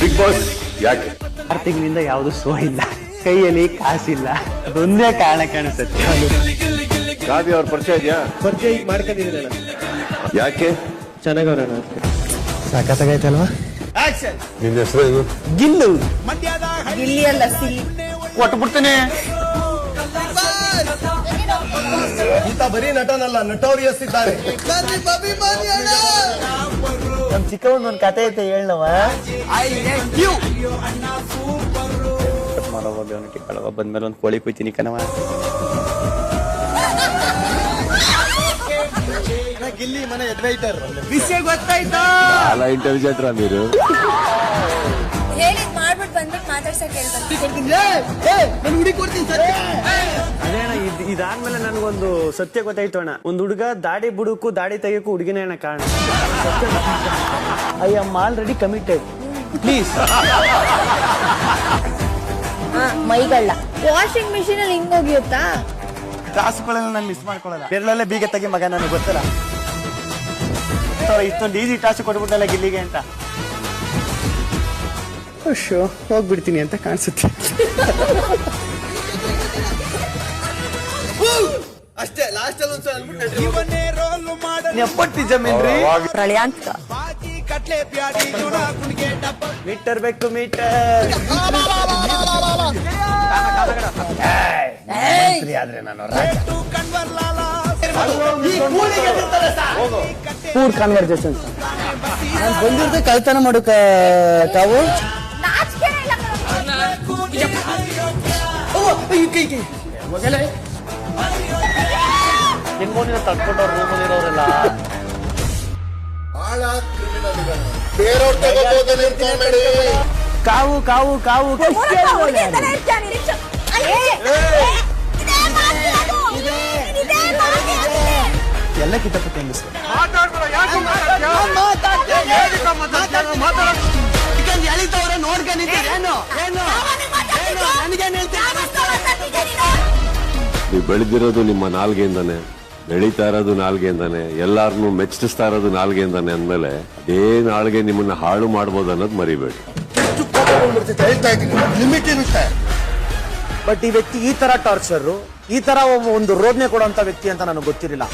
Big boss ಯಾಕೆ 6 ತಿಂಗಳಿಂದ ಯಾವ್ದು ಶೋ ಇಲ್ಲ, ಕೈಯಲ್ಲಿ ಕಾಸಿಲ್ಲ, ಅದೊಂದೇ ಕಾರಣ ಕಾಣಿಸುತ್ತೆ. ಕಾವ್ಯ ಅವ್ರ ಪರಿಚಯ ಇದೆಯಾ? ಪರಿಚಯ ಈಗ ಮಾಡ್ಕೊಂಡಿದ್ದೀರಲ್ಲ. ಯಾಕೆ? ಚೆನ್ನಾಗವ್ರಣ. ಸಾಕತ್ತಾಗೈತಲ್ವಾ? ನಿನ್ನ ಹೆಸರೇನು? ಗಿಲ್ಲು. ಗಿಲ್ಲಿಯಲ್ಲ ಸಿಲ್ಲಿ. ಕೊಟ್ಬಿಡ್ತೇನೆ. ಇಂತ ಬರೀ ನಟನಲ್ಲ, ನಟೋರಿಯಸ್ ಇದ್ದಾರೆ. ನಮ್ ಚಿಕ್ಕ ಒಂದೊಂದು ಕತೆ ಐತೆ ಹೇಳವ. ಕಳವ ಬಂದ್ಮೇಲೆ ಒಂದು ಕೋಳಿ ಕುಯ್ತೀನಿ ಕಣವ. ಗಿಲ್ಲಿ ಮನೆ ಎಡ್ವೈಟರ್. ವಿಷಯ ಗೊತ್ತಾಯ್ತಾ? ಅಲ್ಲ ಇಂಟೆಲಿಜೆಂಟ್ మీరు. ಹೇಳಿದ್ ಮಾಡ್ಬಿಟ್ಟು ಬಂದ್ಬಿಟ್ಟು ಮಾತಾಡ್ಸಕ್ ಹೇಳ್ತೀನಿ. ಅದೇಣ ಇದಾದ್ಮೇಲೆ ನನ್ಗೊಂದು ಸತ್ಯ ಗೊತ್ತಾಯ್ತು ಅಣ್ಣ. ಒಂದ್ ಹುಡುಗ ದಾಡಿ ಬುಡಕ್ಕೂ ದಾಡಿ ತೆಗಿಯಕ್ಕೂ ಹುಡುಗಿನೇ ಅಣ್ಣ ಕಾರಣ. I am already committed. Please. ಮೈಗಳ್ಳ ವಾಷಿಂಗ್ ಮಿಷಿನ್ ಅಲ್ಲಿ ಹಿಂಗೋಗಿಯುತ್ತಾ? ಟಾಸ್ಕ್ಗಳೆಲ್ಲ ನಾನು ಮಿಸ್ ಮಾಡ್ಕೊಳ್ಳಲ್ಲ. ಬೆರಳಲ್ಲೇ ಬೀಗ ತೆಗಿ ಮಗ, ನನಗೆ ಗೊತ್ತಲ್ಲ. ಇಷ್ಟೊಂದು ಈಸಿ ಟಾಸ್ಕ್ ಕೊಟ್ಬಿಟ್ಟಲ್ಲ ಗಿಲ್ಲಿಗೆ ಅಂತ. ಶೋ ಹೋಗ್ಬಿಡ್ತೀನಿ ಅಂತ ಕಾಣಿಸುತ್ತೆ. ಅಷ್ಟೇ ಲಾಸ್ಟ್ ಅಲ್ಲಿ ಒಂದ್ಸಲ ಎಪ್ಪತ್ತು ಜಮೀನ್ರಿ. ಪ್ರಳಯಾಂತ ಮೀಟರ್ ಬೇಕು ಮೀಟರ್. ಆದ್ರೆ ನಾನು ಪೂರ್ ಕಾನ್ವರ್ಸೇಷನ್ ನಾನು ಬಂದಿರ್ದೆ ಕಳ್ತನ ಮಾಡೋಕ ತಾವು ನಿಮ್ಮೂರಿನ ತಡ್ಕೊಂಡವ್ರು ರೂಮಲ್ಲಿರೋರೆಲ್ಲ ಕಾವು ಕಾವು ಕಾವು ಎಲ್ಲ ಕಿತಾಪತಿ ನೀವು ಬೆಳೆದಿರೋದು ನಿಮ್ಮ ನಾಲ್ಗೆಯಿಂದಾನೆ, ಬೆಳೀತಾ ಇರೋದು ನಾಲ್ಗೆಯಿಂದಾನೆ, ಎಲ್ಲಾರನ್ನು ಮೆಚ್ಚಿಸ್ತಾ ಇರೋದು ನಾಲ್ಗೆಯಿಂದಾನೆ ಅಂದ್ಮೇಲೆ ಅದೇ ನಾಲ್ಗೆ ನಿಮ್ಮನ್ನ ಹಾಳು ಮಾಡ್ಬೋದು ಅನ್ನೋದು ಮರಿಬೇಡಿ. ಲಿಮಿಟ್ ಇರುತ್ತೆ. ಬಟ್ ಈ ವ್ಯಕ್ತಿ ಈ ತರ ಟಾರ್ಚರ್, ಈ ತರ ಒಂದು ರೋದನೆ ಕೊಡುವಂತ ವ್ಯಕ್ತಿ ಅಂತ ನನಗೆ ಗೊತ್ತಿರಲಿಲ್ಲ.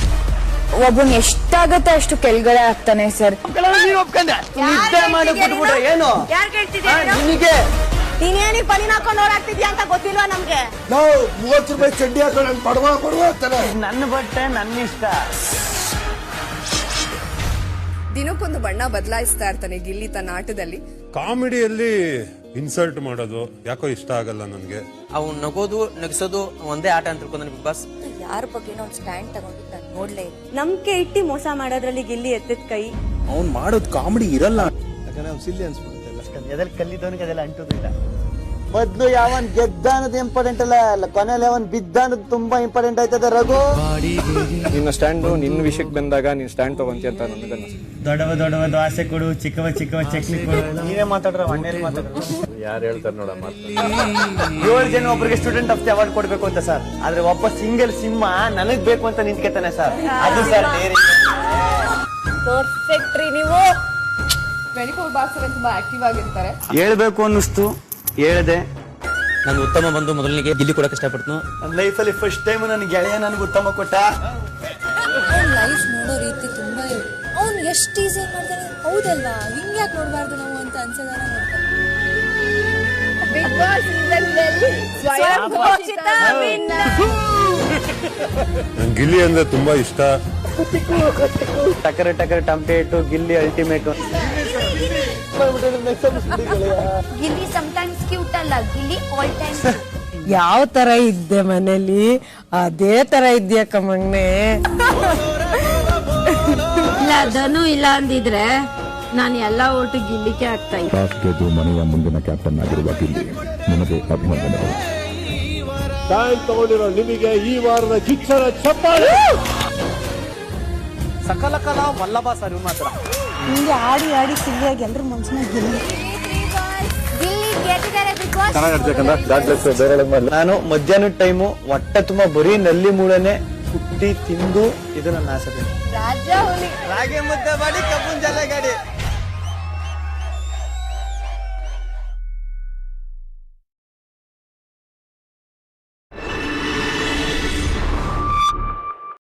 ಒಬ್ಬನ್ ಎಷ್ಟಾಗತ್ತೆ ಅಷ್ಟು ಕೆಳಗಡೆ ಆಗ್ತಾನೆ ಸರ್. ನಿದ್ದೆ ಮಾಡಿ ಬಿಟ್ಬಿಟ್ರೆ ಏನು ನಿನಗೆ? ನೀನೇನಿಗೆ ಪನಿನ ಹಾಕೊಂಡು ಓಡಾಡ್ತಿದ್ಯಾ ಅಂತ ಗೊತ್ತಿಲ್ವಾ ನಮ್ಗೆ? ನಾವು 30 ರೂಪಾಯಿ ಚಡ್ಡಿ ಹಾಕೊಂಡು ಪಡವಾ ಅಂತಾನೆ. ನನ್ನ ಬಟ್ಟೆ ನನ್ನ ಇಷ್ಟ. ದಿನಕ್ಕೊಂದು ಬಣ್ಣ ಬದಲಾಯಿಸ್ತಾ ಇರ್ತಾನೆ ಗಿಲ್ಲಿ ತನ್ನ ಆಟದಲ್ಲಿ. ಕಾಮಿಡಿಯಲ್ಲಿ ಇನ್ಸಲ್ಟ್ ಮಾಡೋದು ಯಾಕೋ ಇಷ್ಟ ಆಗಲ್ಲ ನನ್ಗೆ. ಅವ್ ನಗೋದು ನಗಿಸೋದು ಒಂದೇ ಆಟ ಅಂತ ತಿಳ್ಕೊಂಡ ಬಿಗ್ ಬಾಸ್. ಯಾರ ಬಗ್ಗೆ ಒಂದು ಸ್ಟ್ಯಾಂಡ್ ತಗೊಂಡಿದ್ದು ನಾನು ನೋಡ್ಲೇ ಇಲ್ಲ. ನಂಬಿಕೆ ಇಟ್ಟಿ ಮೋಸ ಮಾಡೋದ್ರಲ್ಲಿ ಗಿಲ್ಲಿ ಎತ್ತಿದ ಕೈ. ಅವ್ನ್ ಮಾಡೋದು ಕಾಮಿಡಿ ಇರಲ್ಲ. ಯಾಕಂದ್ರೆ ಅವ್ನು ಸಿಲ್ಲಿ ಅನ್ಸ್ಬಿಡುತ್ತೆ. ಎದಲ್ಲಿ ಕಲ್ಲಿದ್ದವನಿಗೆ ಅದೆಲ್ಲ ಅಂಟುದಿಲ್ಲ. ಮೊದ್ಲು ಯಾವನ್ ಗೆದ್ದ ಅನ್ನೋದು ಇಂಪಾರ್ಟೆಂಟ್ ಅಲ್ಲ, ಕೊನೆಯಲ್ಲಿ ಅವನ್ ಬಿದ್ದ ಅನ್ನೋದು ತುಂಬಾ ಇಂಪಾರ್ಟೆಂಟ್ ಆಯ್ತದೆ. ರಘು, ನಿನ್ನ ಸ್ಟ್ಯಾಂಡ್ ನಿನ್ನ ವಿಷಯಕ್ಕೆ ಬಂದಾಗ ನೀನ್ ಸ್ಟ್ಯಾಂಡ್ ತಗೊಂತಿ ಅಂತ ನನಗನ್ನ. ದೊಡ್ಡವ ದೋಸೆ ಕೊಡು, ಚಿಕ್ಕವ ಚಟ್ನಿ ಕೊಡು. ನೀವೇ ಮಾತಾಡ್ರ, ಮಣ್ಣೇಲಿ ಮಾತಾಡ್ರ. ಯಾರು ಹೇಳ್ತಾರೆ ನೋಡ ಮಾತು. 7 ಜನ ಒಬ್ಬರಿಗೆ ಸ್ಟೂಡೆಂಟ್ ಆಫ್ ದಿ ಅವಾರ್ಡ್ ಕೊಡ್ಬೇಕು ಅಂತ ಸರ್. ಆದ್ರೆ ಒಬ್ಬ ಸಿಂಗಲ್ ಸಿಂಹ ನನಗ್ ಬೇಕು ಅಂತ ನಿಂತ್ಕೆತಾನೆ ಸರ್. ಅದು ಸರ್ ಪರ್ಫೆಕ್ಟ್ ರೀ ನೀವು. 24/7 ತುಂಬಾ ಆಕ್ಟಿವ್ ಆಗಿರ್ತಾರೆ. ಹೇಳ್ಬೇಕು ಅನ್ನಿಸ್ತು, ಹೇಳ್ದೆ. ನಾನು ಉತ್ತಮ ಬಂದು ಮೊದಲನಿಗೆ ಗಿಲ್ಲಿ ಕೊಡಕ್ಕೆ ಇಷ್ಟಪಡ್ತು. ನನ್ನ ಲೈಫಲ್ಲಿ ಫಸ್ಟ್ ಟೈಮ್ ನನ್ನ ಗೆಳೆಯ ನನಗೆ ಉತ್ತಮ ಕೊಟ್ಟ. ಲೈಫ್ ನೋಡೋ ರೀತಿ ತುಂಬಾ ಅವ್ನು ಎಷ್ಟು ಈಸಿ ಮಾಡ್ತಾನೆ. ಹೌದಲ್ವಾ, ಹಿಂಗ್ ಯಾಕೆ ನೋಡ್ಬಾರ್ದು ನಾವು ಅಂತ ಅನ್ಸದಾರ. ಬಿಗ್ ಬಾಸ್ ಸ್ವಯಂ ಘೋಷಿತ ನನ್ ಗಿಲ್ಲಿ ಅಂದ್ರೆ ತುಂಬಾ ಇಷ್ಟ. ಟಕರೆ ಟಂಪೇಟು, Gilli ultimate. Gilli sometimes cute ಅಲ್ಲ, ಗಿಲ್ಲಿ ಆಲ್ ಟೈಮ್. ಯಾವ ತರ ಇದ್ದೆ ಮನೇಲಿ ಅದೇ ತರ ಇದ್ಯಾ ಕಮ್ಮಂಗ್ನೆ. ಇಲ್ಲ ಧನು ಇಲ್ಲ ಅಂದಿದ್ರೆ ನಾನು ಎಲ್ಲಾ ಓಟು ಗಿಲ್ಲಿಗೆ ಆಗ್ತಾ ಇದ್ದೆ. ಗೆದ್ದು ಮನೆಯ ಮುಂದಿನ ಕ್ಯಾಪ್ಟನ್ ಆಗಿರುವ ಗಿಲ್ಲಿ ನಿಮಗೆ ಅಭಿನಂದನೆಗಳು. ಟೈಮ್ ತಗೊಂಡಿರೋ ನಿಮಗೆ ಈ ವಾರದ ಕಿಚ್ಚರ ಚಪ್ಪಾಳೆ. ಸಕಲ ಕಲಾ ವಲ್ಲಭ ಸರ್ ಮಾತ್ರ. ಹಿಂಗೆ ಆಡಿ ಆಡಿ ಸಿಲ್ಲಿಯಾಗಿ ಎಲ್ರ ಮನ್ಸನ್ನ ಗಿಲ್ಲಿ ನಾನು ಮಧ್ಯಾಹ್ನದ ಟೈಮು ಹೊಟ್ಟೆ ತುಂಬಾ ಬರೀ ನಲ್ಲಿ ಮೂಳನೆ ಕುಟ್ಟಿ ತಿಂದು ಇದು ನನ್ನ ಆಸೆ. ರಾಜ ಹುಲಿ ರಾಗಿ ಮುದ್ದೆ ಮಾಡಿ ಕಬ್ಬನ್ ಜಲೆ ಗಾಡಿ.